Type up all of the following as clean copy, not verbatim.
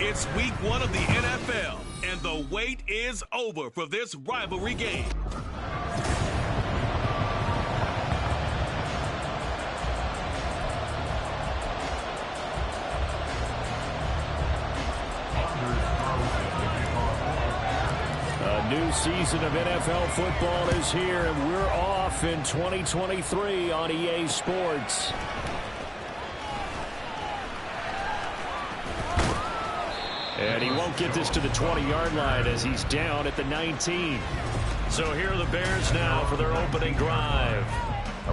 It's week 1 of the NFL, and the wait is over for this rivalry game. A new season of NFL football is here, and we're off in 2023 on EA Sports. And he won't get this to the 20-yard line as he's down at the 19. So here are the Bears now for their opening drive.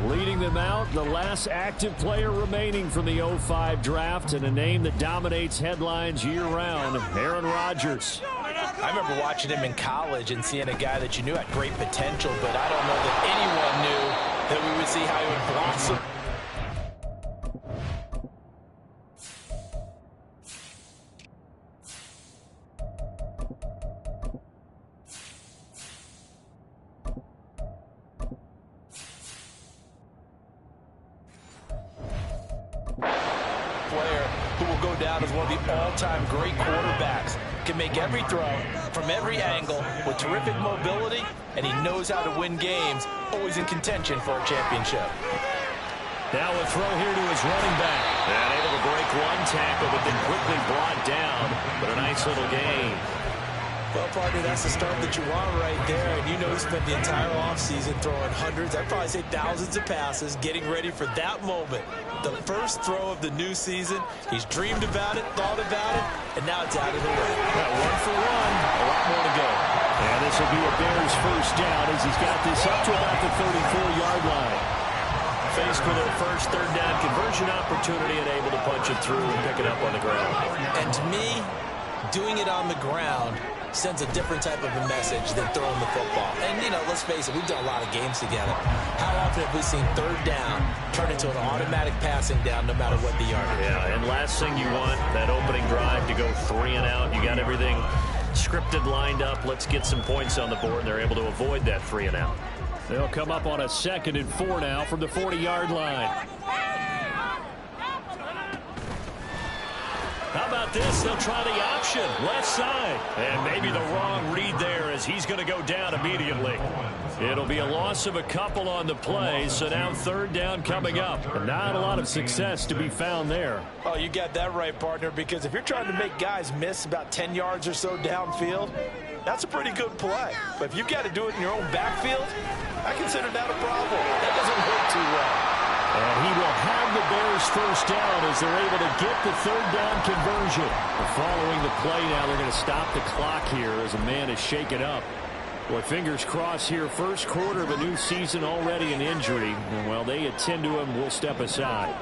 Leading them out, the last active player remaining from the 05 draft, and a name that dominates headlines year-round, Aaron Rodgers. I remember watching him in college and seeing a guy that you knew had great potential, but I don't know that anyone knew that we would see how he would blossom. Down as one of the all-time great quarterbacks. Can make every throw from every angle with terrific mobility, and he knows how to win games, always in contention for a championship. Now a throw here to his running back. And able to break one tackle, but then quickly brought down. But a nice little gain. Well, partner, that's the start that you want right there. And you know he spent the entire offseason throwing hundreds, I'd probably say thousands of passes, getting ready for that moment. The first throw of the new season. He's dreamed about it, thought about it, and now it's out of the way. One for one. A lot more to go. And this will be a Bears first down as he's got this up to about the 34-yard line. Faced with their first third down conversion opportunity and able to punch it through and pick it up on the ground. And to me, doing it on the ground sends a different type of a message than throwing the football. And, you know, let's face it, we've done a lot of games together. How often have we seen third down turn into an automatic passing down no matter what the yardage? Yeah, and last thing you want, that opening drive to go 3 and out. You got everything scripted, lined up. Let's get some points on the board, and they're able to avoid that 3 and out. They'll come up on a 2nd and 4 now from the 40-yard line. How about this? They'll try the option, left side. And maybe the wrong read there as he's going to go down immediately. It'll be a loss of a couple on the play, so now third down coming up. Not a lot of success to be found there. Oh, you got that right, partner, because if you're trying to make guys miss about 10 yards or so downfield, that's a pretty good play. But if you've got to do it in your own backfield, I consider that a problem. That doesn't work too well. And he will have the Bears first down as they're able to get the third down conversion. Following the play now, they're going to stop the clock here as a man is shaken up. Boy, fingers crossed here. First quarter of a new season, already an injury. And while they attend to him, we'll step aside.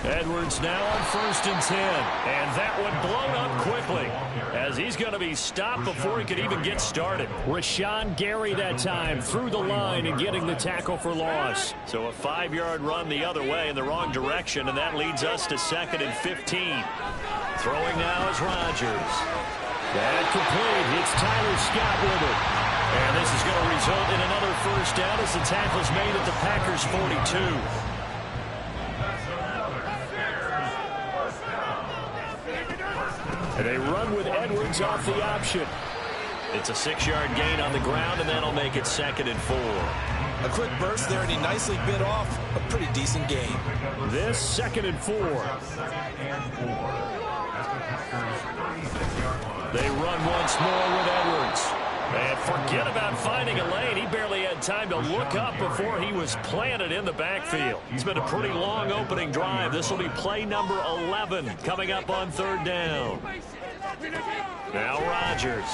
Edwards now on 1st and 10. And that one blown up quickly as he's going to be stopped before he could even get started. Rashawn Gary that time through the line and getting the tackle for loss. So a 5-yard run the other way in the wrong direction, and that leads us to 2nd and 15. Throwing now is Rodgers. That complete. It's Tyler Scott with it. And this is going to result in another first down as the tackle's made at the Packers' 42. And they run with Edwards off the option. It's a 6-yard gain on the ground, and that'll make it 2nd and 4. A quick burst there, and he nicely bit off a pretty decent gain. This 2nd and 4. They run once more with Edwards. And forget about finding a lane. He barely had time to look up before he was planted in the backfield. It's been a pretty long opening drive. This will be play number 11 coming up on third down. Now Rodgers.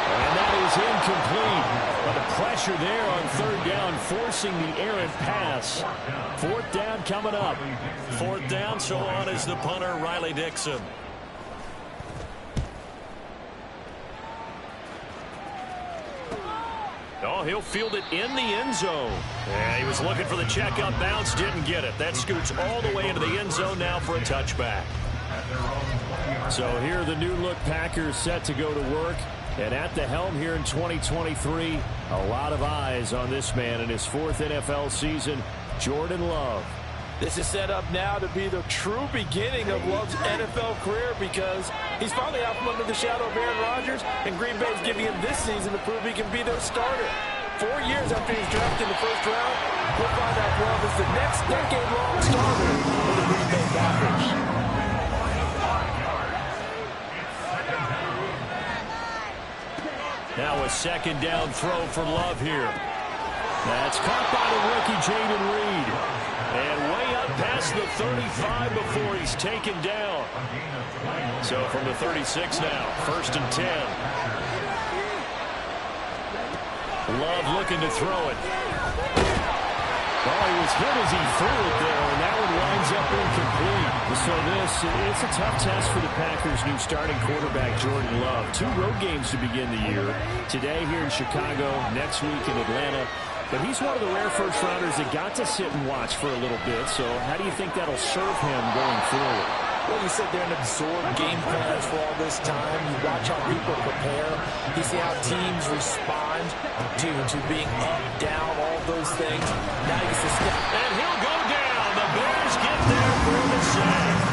And that is incomplete. But the pressure there on third down, forcing the errant pass. 4th down coming up. 4th down, so on is the punter, Riley Dixon. Oh, he'll field it in the end zone. Yeah, he was looking for the check-up bounce, didn't get it. That scoots all the way into the end zone now for a touchback. So here are the new-look Packers set to go to work. And at the helm here in 2023, a lot of eyes on this man in his 4th NFL season, Jordan Love. This is set up now to be the true beginning of Love's NFL career because he's finally out from under the shadow of Aaron Rodgers, and Green Bay's giving him this season to prove he can be their starter. 4 years after he was drafted in the first round, we'll find out Love is the next decade-long starter for the Green Bay Packers. Now a second down throw for Love here. That's caught by the rookie Jaden Reed. And way up past the 35 before he's taken down. So from the 36 now, 1st and 10. Love looking to throw it. Oh, he was hit as he threw it there, and that one winds up incomplete. So it's a tough test for the Packers' new starting quarterback, Jordan Love. 2 road games to begin the year. Today here in Chicago, next week in Atlanta. But he's one of the rare first-rounders that got to sit and watch for a little bit. So how do you think that'll serve him going forward? Well, you sit there and absorb game plans for all this time. You watch how people prepare. You see how teams respond to being up, down, all those things. Now he gets to step. And he'll go down. The Bears get there for the sack.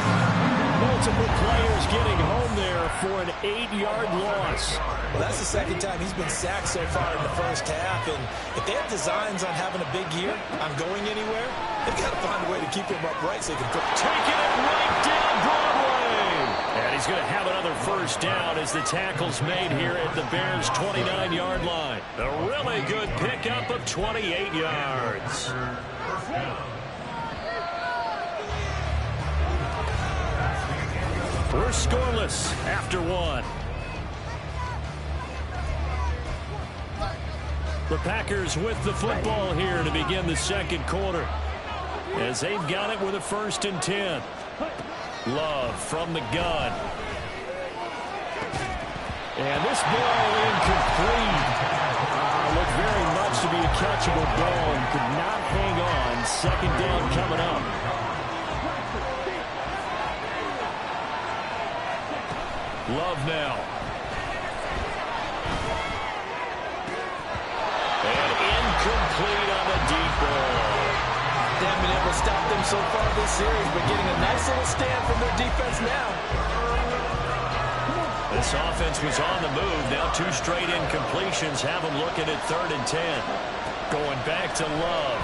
Multiple players getting home there for an 8-yard loss. Well, that's the second time he's been sacked so far in the first half. And if they have designs on having a big year, on going anywhere, they've got to find a way to keep him upright so they can put taking it right down Broadway. And he's going to have another first down as the tackle's made here at the Bears' 29-yard line. A really good pickup of 28 yards. We're scoreless after 1. The Packers with the football here to begin the second quarter, as they've got it with a 1st and 10. Love from the gun. And this ball incomplete. Looked very much to be a catchable ball and could not hang on. Second down coming up. Love now. And incomplete on the deep ball. They haven't been able to stop them so far this series, but getting a nice little stand from their defense now. This offense was on the move. Now 2 straight incompletions have them looking at 3rd and 10. Going back to Love.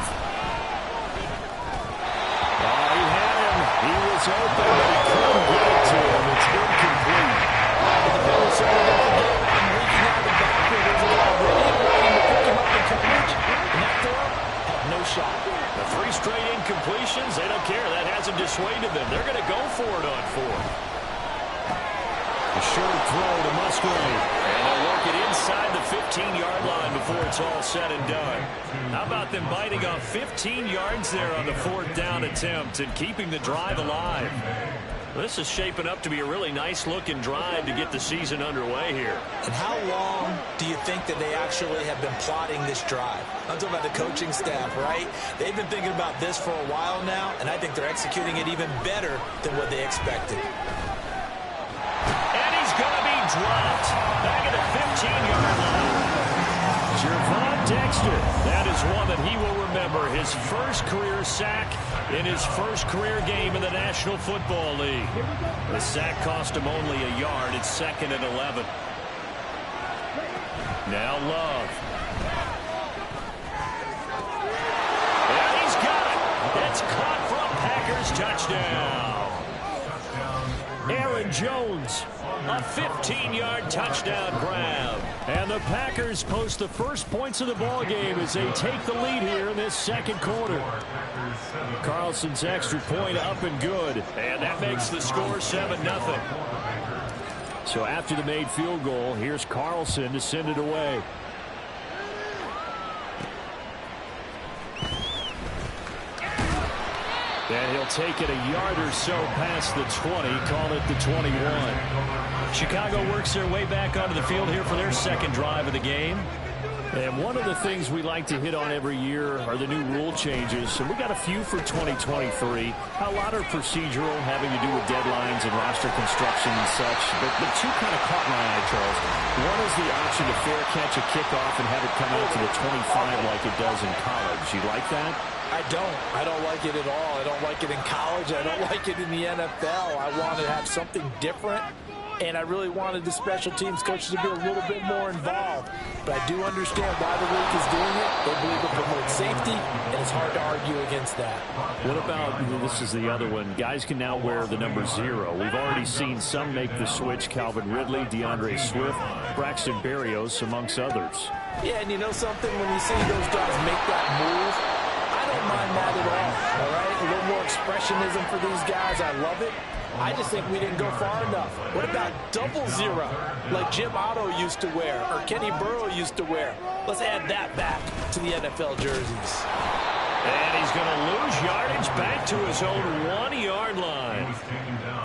Oh, he had him. He was open, but he couldn't get it to him. It's incomplete. The defender's certainly going to get him leaking out of the backfield. There's a guy ready and waiting to pick him up in coverage. And that throw had no shot. The 3 straight incompletions, they don't care. That hasn't dissuaded them. They're going to go for it on 4th. A short throw to Musgrave. And they'll work it inside the 15-yard line before it's all said and done. How about them biting off 15 yards there on the 4th down attempt and keeping the drive alive? This is shaping up to be a really nice-looking drive to get the season underway here. And how long do you think that they actually have been plotting this drive? I'm talking about the coaching staff, right? They've been thinking about this for a while now, and I think they're executing it even better than what they expected. And he's going to be dropped back at the 15-yard line. Gervon Dexter, that is one that he will remember. His first career sack in his first career game in the National Football League. The sack cost him only a yard. It's 2nd and 11. Now Love. And he's got it. It's caught for a Packers touchdown. Aaron Jones, a 15-yard touchdown grab. And the Packers post the first points of the ball game as they take the lead here in this second quarter. Carlson's extra point up and good. And that makes the score 7-0. So after the made field goal, here's Carlson to send it away. And he'll take it a yard or so past the 20, call it the 21. Chicago works their way back onto the field here for their second drive of the game. And one of the things we like to hit on every year are the new rule changes. And we got a few for 2023. A lot are procedural, having to do with deadlines and roster construction and such. But the 2 kind of caught my eye, Charles. One is the option to fair catch a kickoff and have it come out to the 25 like it does in college. You like that? I don't like it at all. I don't like it in college. I don't like it in the NFL. I want to have something different, and I really wanted the special teams coaches to be a little bit more involved. But I do understand why the league is doing it. They believe it promotes safety, and it's hard to argue against that. What about, this is the other one, guys can now wear the number 0. We've already seen some make the switch, Calvin Ridley, DeAndre Swift, Braxton Berrios, amongst others. Yeah, and you know something? When you see those guys make that move, I don't mind that at all right? A little more expressionism for these guys. I love it. I just think we didn't go far enough. What about 00, like Jim Otto used to wear or Kenny Burrow used to wear? Let's add that back to the NFL jerseys. And he's going to lose yardage back to his own 1-yard line.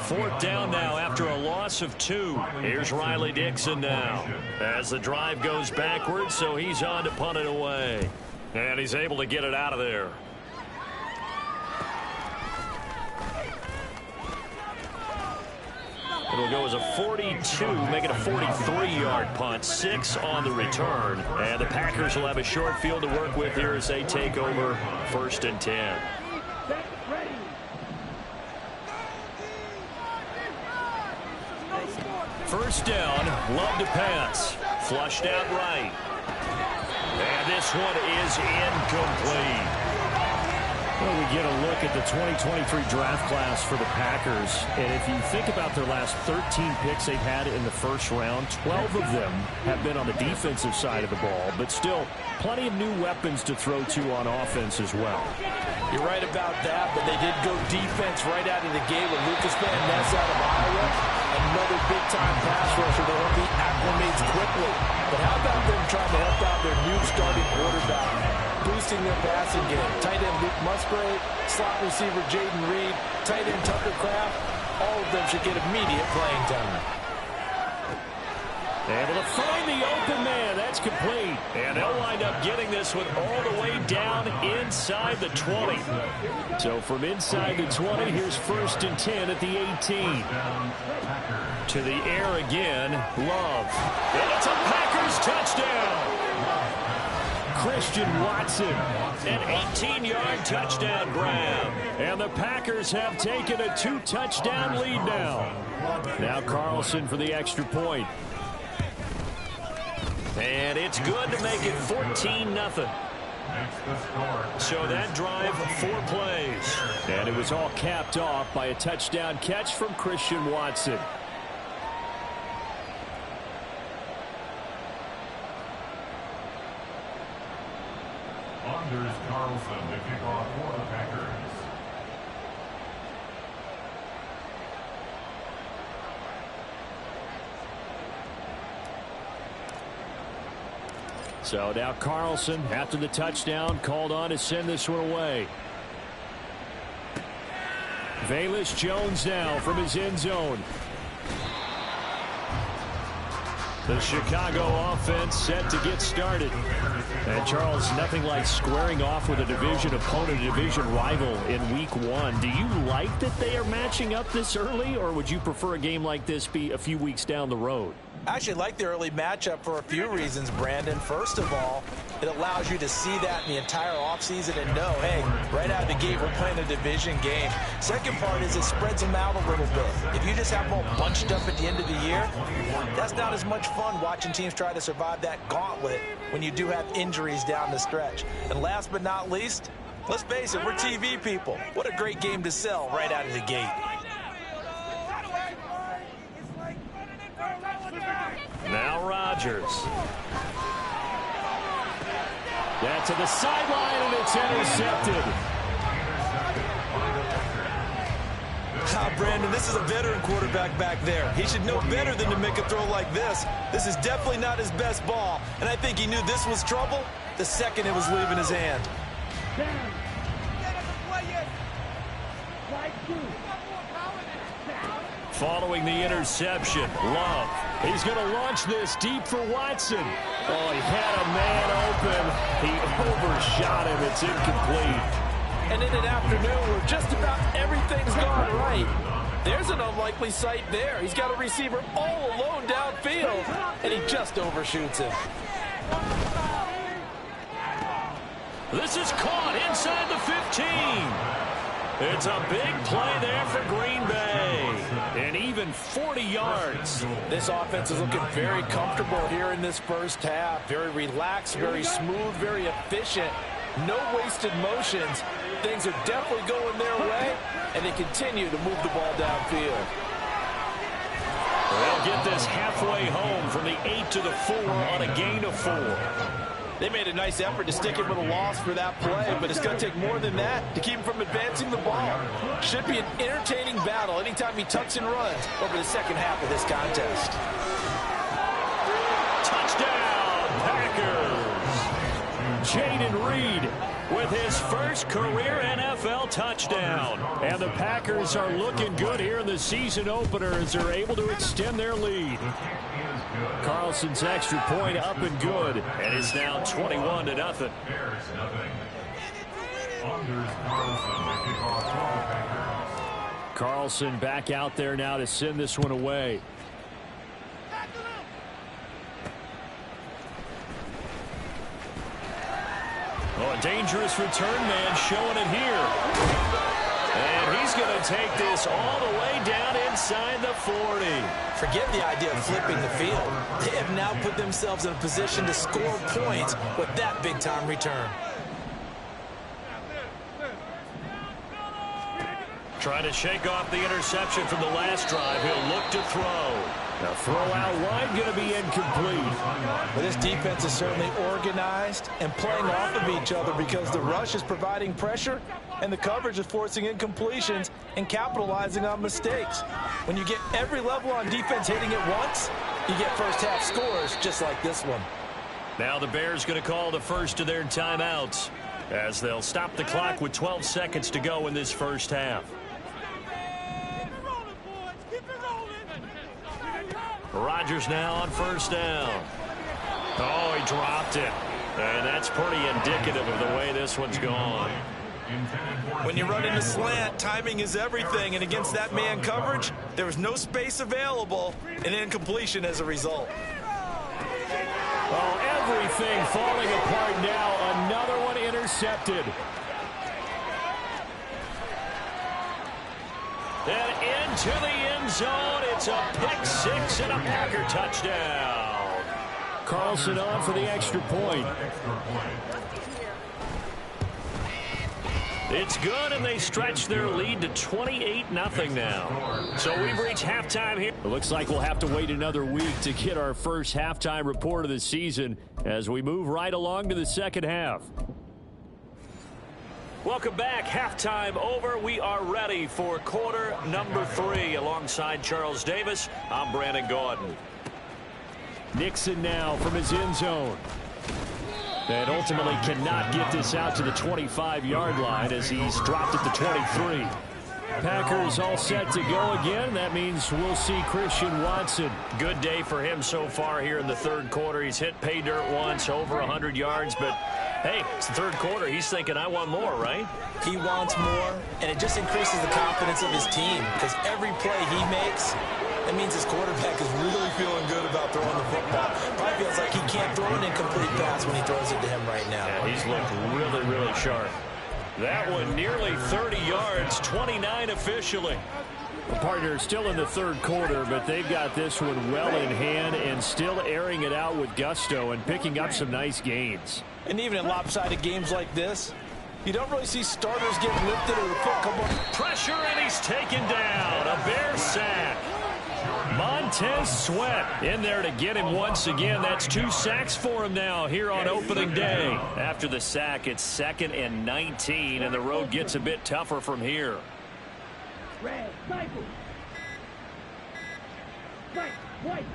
4th down now after a loss of 2. Here's Riley Dixon now as the drive goes backwards, so he's on to punt it away. And he's able to get it out of there. It'll go as a 42, make it a 43-yard punt, 6 on the return. And the Packers will have a short field to work with here as they take over 1st and 10. First down, Love to pass. Flushed out right. And this one is incomplete. Well, we get a look at the 2023 draft class for the Packers. And if you think about their last 13 picks they've had in the first round, 12 of them have been on the defensive side of the ball. But still, plenty of new weapons to throw to on offense as well. You're right about that, but they did go defense right out of the gate with Lucas Van Ness out of Iowa. Another big-time pass rusher that hope he acclimates quickly. But how about them trying to help out their new starting quarterback, boosting their passing game? Tight end Luke Musgrave, slot receiver Jaden Reed, tight end Tucker Kraft. All of them should get immediate playing time. Able to find the open man. That's complete. And they'll wind up getting this one all the way down inside the 20. So from inside the 20, here's 1st and 10 at the 18. To the air again, Love. And it's a Packers touchdown. Christian Watson, an 18-yard touchdown grab. And the Packers have taken a 2-touchdown lead now. Now Carlson for the extra point. And it's good to make it 14-0. So that drive, 4 plays. And it was all capped off by a touchdown catch from Christian Watson. Anders Carlson to kick off for the Packers. So now Carlson, after the touchdown, called on to send this one away. Velus Jones now from his end zone. The Chicago offense set to get started. And Charles, nothing like squaring off with a division opponent, a division rival in week 1. Do you like that they are matching up this early, or would you prefer a game like this be a few weeks down the road? I actually like the early matchup for a few reasons, Brandon. First of all, it allows you to see that in the entire offseason and know, hey, right out of the gate, we're playing a division game. Second part is it spreads them out a little bit. If you just have them all bunched up at the end of the year, that's not as much fun watching teams try to survive that gauntlet when you do have injuries down the stretch. And last but not least, let's face it, we're TV people. What a great game to sell right out of the gate. Now Rodgers. That's to the sideline, and it's intercepted. Brandon, this is a veteran quarterback back there. He should know better than to make a throw like this. This is definitely not his best ball, and I think he knew this was trouble the second it was leaving his hand. Following the interception, Love. He's going to launch this deep for Watson. Oh, he had a man open. He overshot him. It's incomplete. And in an afternoon where just about everything's gone right, there's an unlikely sight there. He's got a receiver all alone downfield, and he just overshoots him. This is caught inside the 50. It's a big play there for Green Bay. And even 40 yards. This offense is looking very comfortable here in this first half. Very relaxed, very smooth, very efficient. No wasted motions. Things are definitely going their way, and they continue to move the ball downfield. They'll get this halfway home from the 8 to the 4 on a gain of 4. They made a nice effort to stick him with a loss for that play, but it's going to take more than that to keep him from advancing the ball. Should be an entertaining battle anytime he tucks and runs over the second half of this contest. Touchdown, Packers! Jaden Reed with his first career NFL touchdown. And the Packers are looking good here in the season opener as they're able to extend their lead. Carlson's extra point up and good, and it's now 21-0. Carlson back out there now to send this one away. Oh, a dangerous return man showing it here. And he's going to take this all the way down inside the 40. Forget the idea of flipping the field. They have now put themselves in a position to score points with that big-time return. Trying to shake off the interception from the last drive. He'll look to throw. Now throw out wide, going to be incomplete. Well, this defense is certainly organized and playing off of each other because the rush is providing pressure and the coverage is forcing incompletions and capitalizing on mistakes. When you get every level on defense hitting it once, you get first-half scores just like this one. Now the Bears going to call the first of their timeouts as they'll stop the clock with 12 seconds to go in this first half. Rodgers now on first down. Oh, he dropped it. And that's pretty indicative of the way this one's gone. When you run into slant, timing is everything. And against that man coverage, there was no space available and incompletion as a result. Oh, everything falling apart now. Another one intercepted. And into the end zone. It's a pick six and a Packer touchdown. Carlson on for the extra point. It's good, and they stretch their lead to 28-0 now. So we've reached halftime here. It looks like we'll have to wait another week to get our first halftime report of the season as we move right along to the second half. Welcome back. Halftime over. We are ready for quarter number 3. Alongside Charles Davis, I'm Brandon Gordon. Nixon now from his end zone. And ultimately cannot get this out to the 25-yard line as he's dropped at the 23. Packers all set to go again. That means we'll see Christian Watson. Good day for him so far here in the third quarter. He's hit pay dirt once, over 100 yards, but hey, it's the third quarter. He's thinking, I want more, right? He wants more, and it just increases the confidence of his team because every play he makes, that means his quarterback is really feeling good about throwing the football. Probably feels like he can't throw an incomplete pass when he throws it to him right now. Yeah, he's looked really, really sharp. That one nearly 30 yards, 29 officially. The partner still in the third quarter, but they've got this one well in hand and still airing it out with gusto and picking up some nice gains. And even in lopsided games like this, you don't really see starters get lifted or the foot come up. Pressure, and he's taken down. A Bear sack. Montez Sweat in there to get him once again. That's 2 sacks for him now here on opening day. After the sack, it's 2nd and 19, and the road gets a bit tougher from here. Red, cycle. Right, white.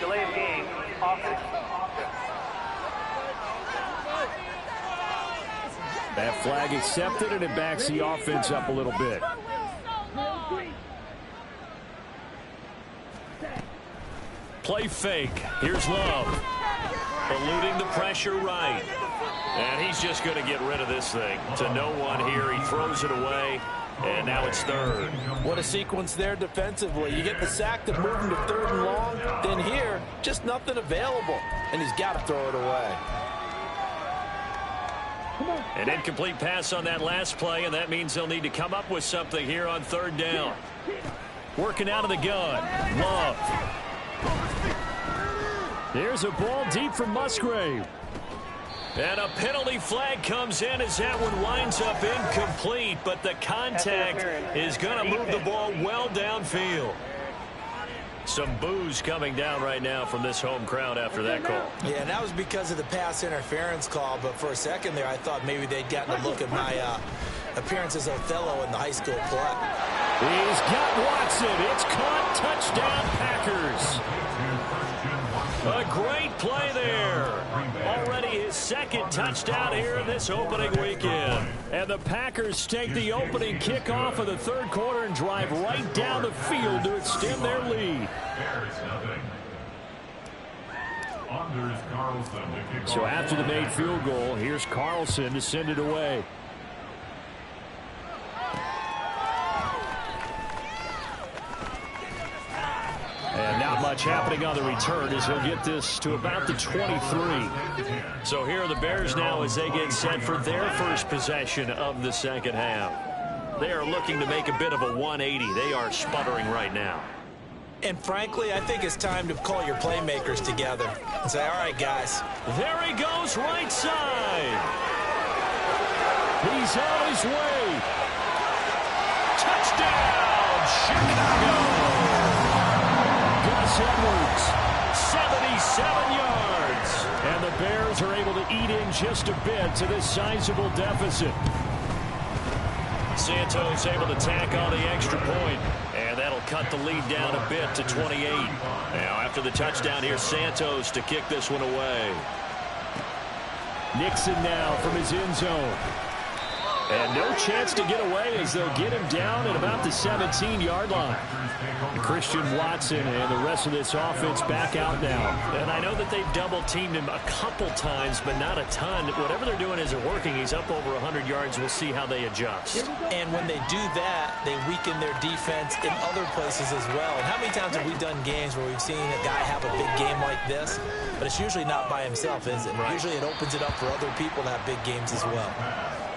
Delay of game, offense. That flag accepted, and it backs the offense up a little bit. Play fake. Here's Love. Eluding the pressure right. And he's just going to get rid of this thing. To no one here. He throws it away. And now it's third. What a sequence there defensively. You get the sack to move him to 3rd and long. Then here, just nothing available. And he's got to throw it away. An incomplete pass on that last play, and that means they'll need to come up with something here on third down. Working out of the gun. Love. There's a ball deep from Musgrave. And a penalty flag comes in as that one winds up incomplete, but the contact is going to move the ball well downfield. Some boos coming down right now from this home crowd after that call. Yeah, and that was because of the pass interference call, but for a second there I thought maybe they'd gotten a look at my appearance as Othello in the high school play. He's got Watson. It's caught. Touchdown, Packers. A great play there. Already his second touchdown here in this opening weekend. And the Packers take the opening kickoff of the third quarter and drive right down the field to extend their lead. So after the made field goal, here's Carlson to send it away. And not much happening on the return as he'll get this to about the 23. So here are the Bears now as they get set for their first possession of the second half. They are looking to make a bit of a 180. They are sputtering right now. And frankly, I think it's time to call your playmakers together and say, all right, guys. There he goes, right side. He's on his way. Touchdown, Chicago. Gus Edwards, 77 yards. And the Bears are able to eat in just a bit to this sizable deficit. Santos able to tack on the extra point, and that'll cut the lead down a bit to 28. Now after the touchdown, here's Santos to kick this one away. Nixon now from his end zone. And no chance to get away as they'll get him down at about the 17-yard line. Christian Watson and the rest of this offense back out now. And I know that they've double-teamed him a couple times, but not a ton. Whatever they're doing isn't working. He's up over 100 yards. We'll see how they adjust. And when they do that, they weaken their defense in other places as well. And how many times have we done games where we've seen a guy have a big game like this? But it's usually not by himself, is it? Right. Usually it opens it up for other people to have big games as well.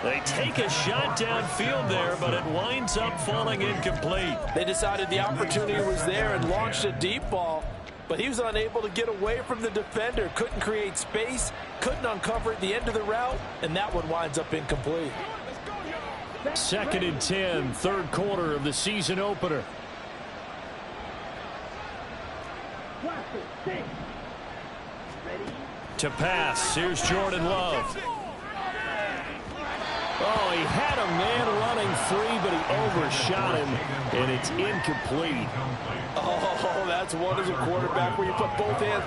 They take a shot downfield there, but it winds up falling incomplete. They decided the opportunity was there and launched a deep ball, but he was unable to get away from the defender. Couldn't create space, couldn't uncover at the end of the route, and that one winds up incomplete. 2nd and 10, third quarter of the season opener. To pass, here's Jordan Love. Oh, he had a man running free, but he overshot him, and it's incomplete. Oh, that's one as a quarterback where you put both hands.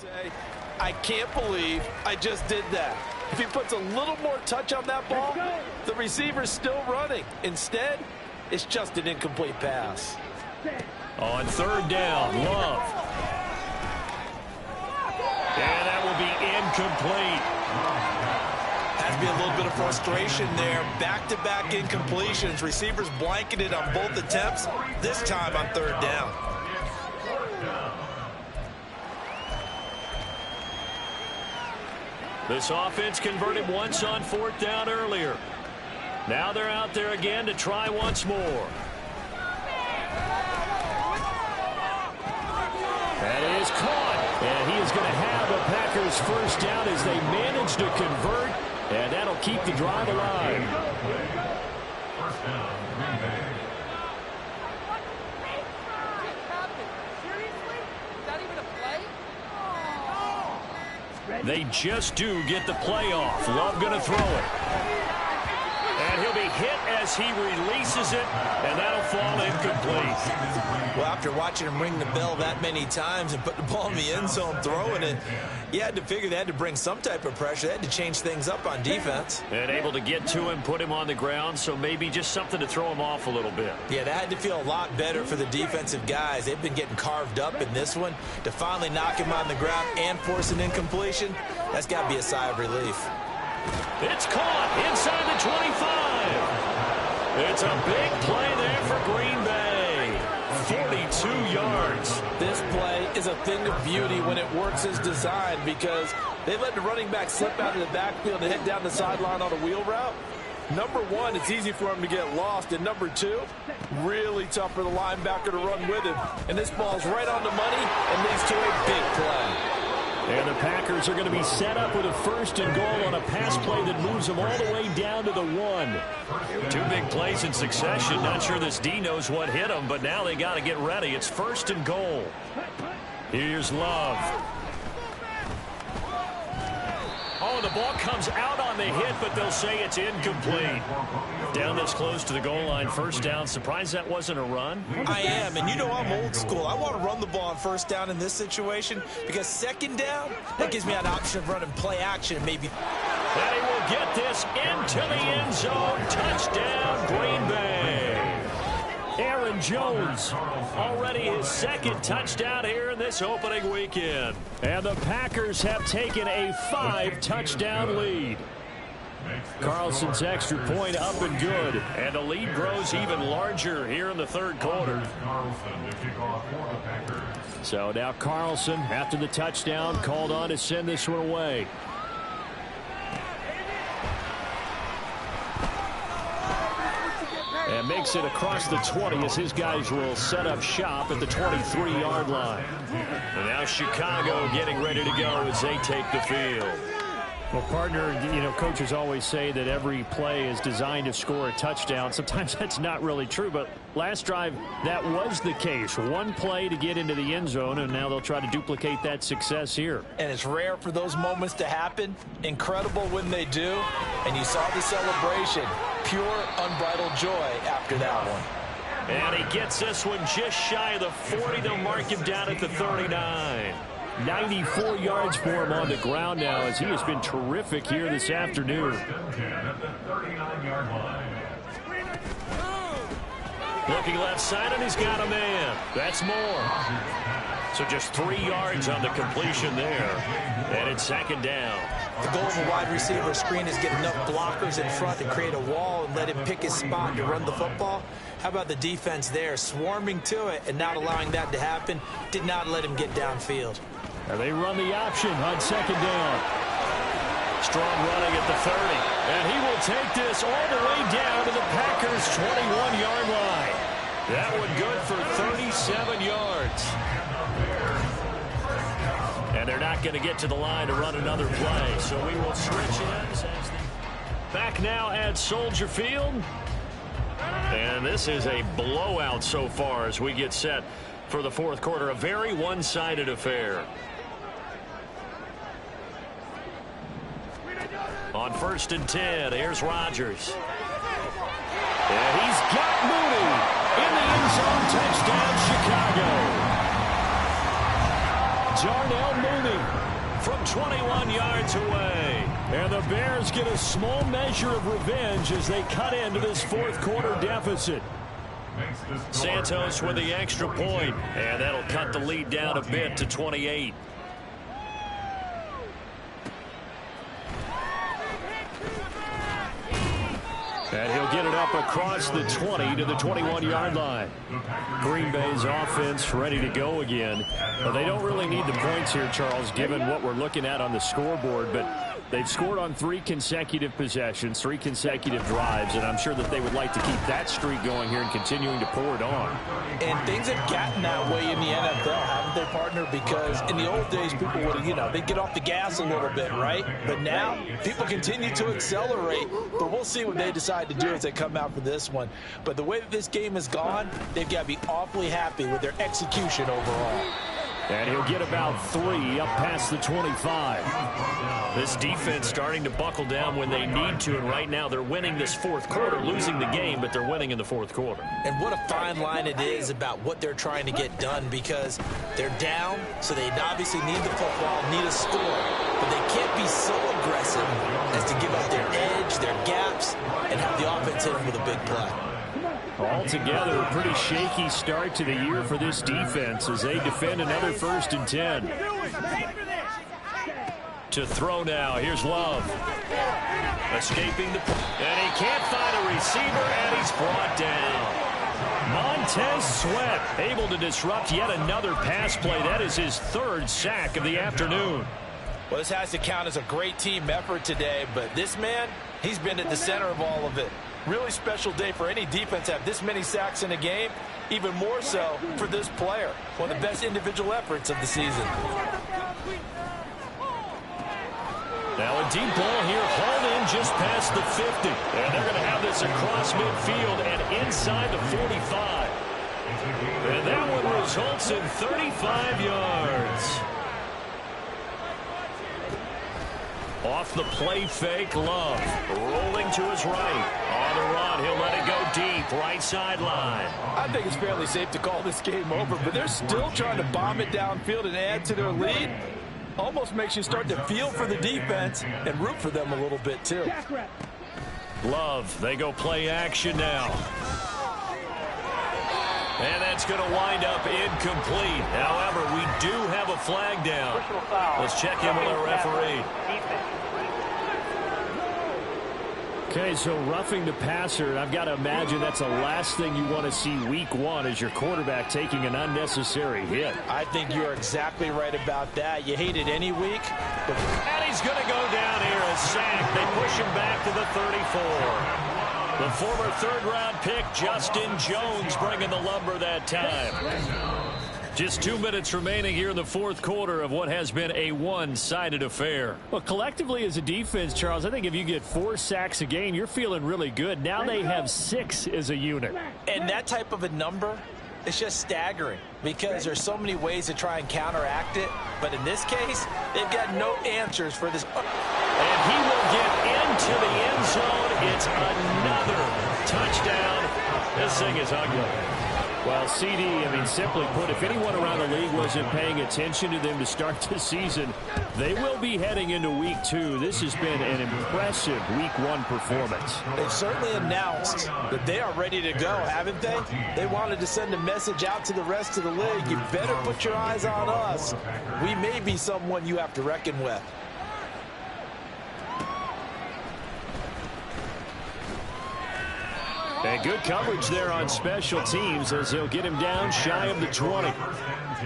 Say, I can't believe I just did that. If he puts a little more touch on that ball, the receiver's still running. Instead, it's just an incomplete pass. On third down, Love. And that will be incomplete. Has to be a little bit of frustration there. Back-to-back incompletions. Receivers blanketed on both attempts, this time on third down. This offense converted once on fourth down earlier. Now they're out there again to try once more. That is caught. And he is going to have a Packers first down as they manage to convert. And that'll keep the drive alive. First down, Green Bay. They just do get the play off. Love going to throw it. And he'll be hit as he releases it, and that'll fall incomplete. Well, after watching him ring the bell that many times and put the ball in the end zone throwing it, you had to figure they had to bring some type of pressure. They had to change things up on defense. And able to get to him, put him on the ground, so maybe just something to throw him off a little bit. Yeah, that had to feel a lot better for the defensive guys. They've been getting carved up in this one. To finally knock him on the ground and force an incompletion, that's got to be a sigh of relief. It's caught inside the 25. It's a big play there for Green Bay. 42 yards. This play is a thing of beauty when it works as designed because they let the running back slip out of the backfield and head down the sideline on a wheel route. Number one, it's easy for him to get lost. And number two, really tough for the linebacker to run with him. And this ball's right on the money and leads to a big play. And the Packers are going to be set up with a first and goal on a pass play that moves them all the way down to the 1. Two big plays in succession. Not sure this D knows what hit them, but now they got to get ready. It's first and goal. Here's Love. Oh, the ball comes out on the hit, but they'll say it's incomplete. Down this close to the goal line, first down. Surprised that wasn't a run? I am, and you know I'm old school. I want to run the ball on first down in this situation because second down, that gives me an option of running play action and maybe. And he will get this into the end zone. Touchdown, Green Bay. Aaron Jones, already his second touchdown here in this opening weekend. And the Packers have taken a 5-touchdown lead. Carlson's extra point up and good. And the lead grows even larger here in the third quarter. So now Carlson, after the touchdown, called on to send this one away. And makes it across the 20 as his guys will set up shop at the 23-yard line. And now Chicago getting ready to go as they take the field. Well, partner, you know, coaches always say that every play is designed to score a touchdown. Sometimes that's not really true, but last drive, that was the case. One play to get into the end zone, and now they'll try to duplicate that success here. And it's rare for those moments to happen. Incredible when they do. And you saw the celebration. Pure, unbridled joy after that one. And he gets this one just shy of the 40. They'll mark him down at the 39. 94 yards for him on the ground now as he has been terrific here this afternoon. Looking left side, and he's got a man. That's more. So just 3 yards on the completion there. And it's second down. The goal of a wide receiver screen is get enough blockers in front to create a wall and let him pick his spot to run the football. How about the defense there, swarming to it and not allowing that to happen? Did not let him get downfield. They run the option on second down. Strong running at the 30. And he will take this all the way down to the Packers' 21-yard line. That one good for 37 yards. And they're not going to get to the line to run another play. So we will switch ends. Back now at Soldier Field. And this is a blowout so far as we get set for the fourth quarter. A very one-sided affair. On first and 10, here's Rodgers. And he's got Mooney in the end zone. Touchdown, Chicago. Darnell Mooney from 21 yards away. And the Bears get a small measure of revenge as they cut into this fourth quarter deficit. Santos with the extra point, and that'll cut the lead down a bit to 28. And he'll get it up across the 20 to the 21-yard line. Green Bay's offense ready to go again. Well, they don't really need the points here, Charles, given what we're looking at on the scoreboard, but they've scored on 3 consecutive possessions, 3 consecutive drives, and I'm sure that they would like to keep that streak going here and continuing to pour it on. And things have gotten that way in the NFL, haven't they, partner? Because in the old days, people would, they'd get off the gas a little bit, right? But now, people continue to accelerate, but we'll see what they decide to do as they come out for this one. But the way that this game has gone, they've got to be awfully happy with their execution overall. And he'll get about 3 up past the 25. This defense starting to buckle down when they need to, and right now they're winning this fourth quarter, losing the game, but they're winning in the fourth quarter. And what a fine line it is about what they're trying to get done, because they're down, so they obviously need the football, need a score, but they can't be so aggressive as to give up their edge, their gaps, and have the offense hit them with a big play. Altogether, a pretty shaky start to the year for this defense as they defend another 1st and 10. To throw now, here's Love. Escaping the... And he can't find a receiver, and he's brought down. Montez Sweat able to disrupt yet another pass play. That is his 3rd sack of the afternoon. Well, this has to count as a great team effort today, but this man, he's been at the center of all of it. Really special day for any defense to have this many sacks in a game, even more so for this player. One of the best individual efforts of the season. Now a deep ball here, hauled in just past the 50. And they're going to have this across midfield and inside the 45. And that one results in 35 yards. Off the play fake, Love rolling to his right. On the run, he'll let it go deep, right sideline. I think it's fairly safe to call this game over, but they're still trying to bomb it downfield and add to their lead. Almost makes you start to feel for the defense and root for them a little bit too. Love, they go play action now. And that's going to wind up incomplete. However, we do have a flag down. Let's check in with our referee. Okay, so roughing the passer, and I've got to imagine that's the last thing you want to see week 1 as your quarterback taking an unnecessary hit. I think you're exactly right about that. You hate it any week. And he's going to go down here, a sack. They push him back to the 34. The former 3rd-round pick, Justin Jones, bringing the lumber that time. Just 2 minutes remaining here in the fourth quarter of what has been a one-sided affair. Well, collectively as a defense, Charles, I think if you get 4 sacks a game, you're feeling really good. Now they have 6 as a unit. And that type of a number, it's just staggering because there's so many ways to try and counteract it. But in this case, they've got no answers for this. And he will get into the end zone. It's another touchdown. This thing is ugly. Well, CD, simply put, if anyone around the league wasn't paying attention to them to start the season, they will be heading into week 2. This has been an impressive week 1 performance. They've certainly announced that they are ready to go, haven't they? They wanted to send a message out to the rest of the league. You better put your eyes on us. We may be someone you have to reckon with. And good coverage there on special teams as they'll get him down shy of the 20.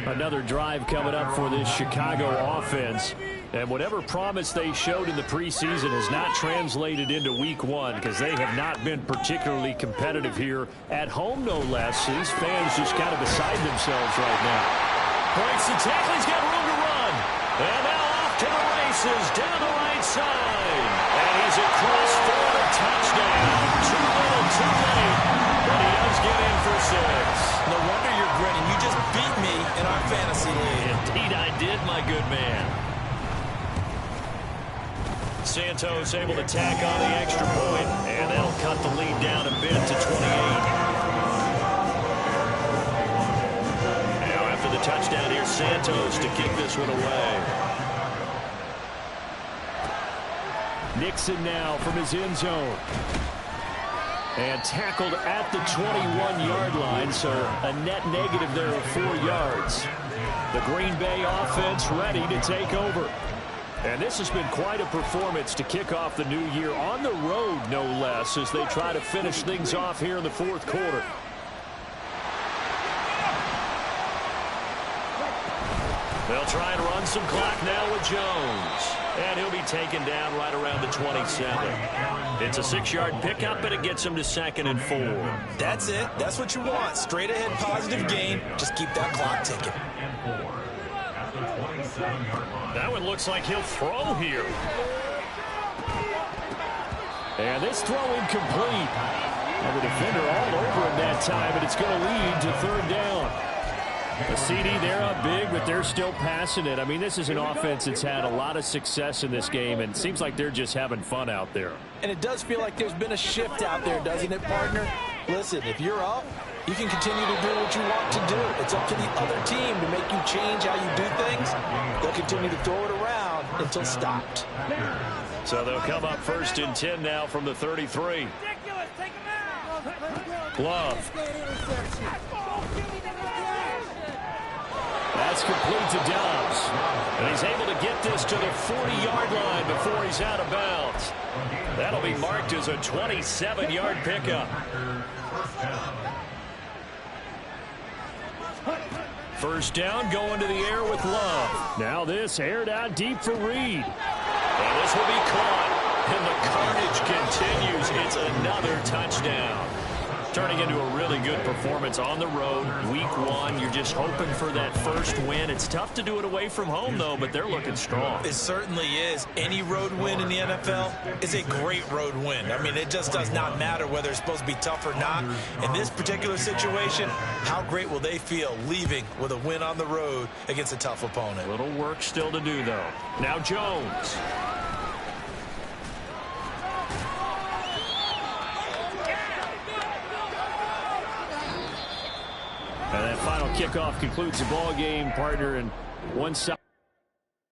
Another drive coming up for this Chicago offense. And whatever promise they showed in the preseason has not translated into week 1 because they have not been particularly competitive here at home, no less. These fans just kind of beside themselves right now. Breaks the tackle. He's got room to run. And now off to the races down the right side. And he's across for a touchdown. Too little, too late. But he does get in for 6. No wonder you're grinning. You just beat me in our fantasy league. Indeed I did, my good man. Santos able to tack on the extra point, and that'll cut the lead down a bit to 28. Now after the touchdown here, Santos to kick this one away. Nixon now from his end zone. And tackled at the 21-yard line, so a net negative there of 4 yards. The Green Bay offense ready to take over. And this has been quite a performance to kick off the new year on the road, no less, as they try to finish things off here in the fourth quarter. They'll try and run some clock now with Jones. And he'll be taken down right around the 27. It's a 6-yard pickup, and it gets him to 2nd and 4. That's it. That's what you want. Straight ahead positive gain. Just keep that clock ticking. That one looks like he'll throw here. And this throw incomplete. And the defender all over him that time, and it's going to lead to 3rd down. The CD, they're up big, but they're still passing it. I mean, this is an offense that's had a lot of success in this game, and it seems like they're just having fun out there. And it does feel like there's been a shift out there, doesn't it, partner? Listen, if you're up, you can continue to do what you want to do. It's up to the other team to make you change how you do things. They'll continue to throw it around until stopped. So they'll come up 1st and 10 now from the 33. Glove. That's complete to Dobbs. And he's able to get this to the 40-yard line before he's out of bounds. That'll be marked as a 27-yard pickup. First down, going to the air with Love. Now this aired out deep for Reed. And this will be caught. And the carnage continues. It's another touchdown. Turning into a really good performance on the road. Week 1, you're just hoping for that first win. It's tough to do it away from home, though, but they're looking strong. It certainly is. Any road win in the NFL is a great road win. I mean, it just does not matter whether it's supposed to be tough or not. In this particular situation, how great will they feel leaving with a win on the road against a tough opponent? Little work still to do, though. Now Jones. And that final kickoff concludes the ball game, partner, and one side.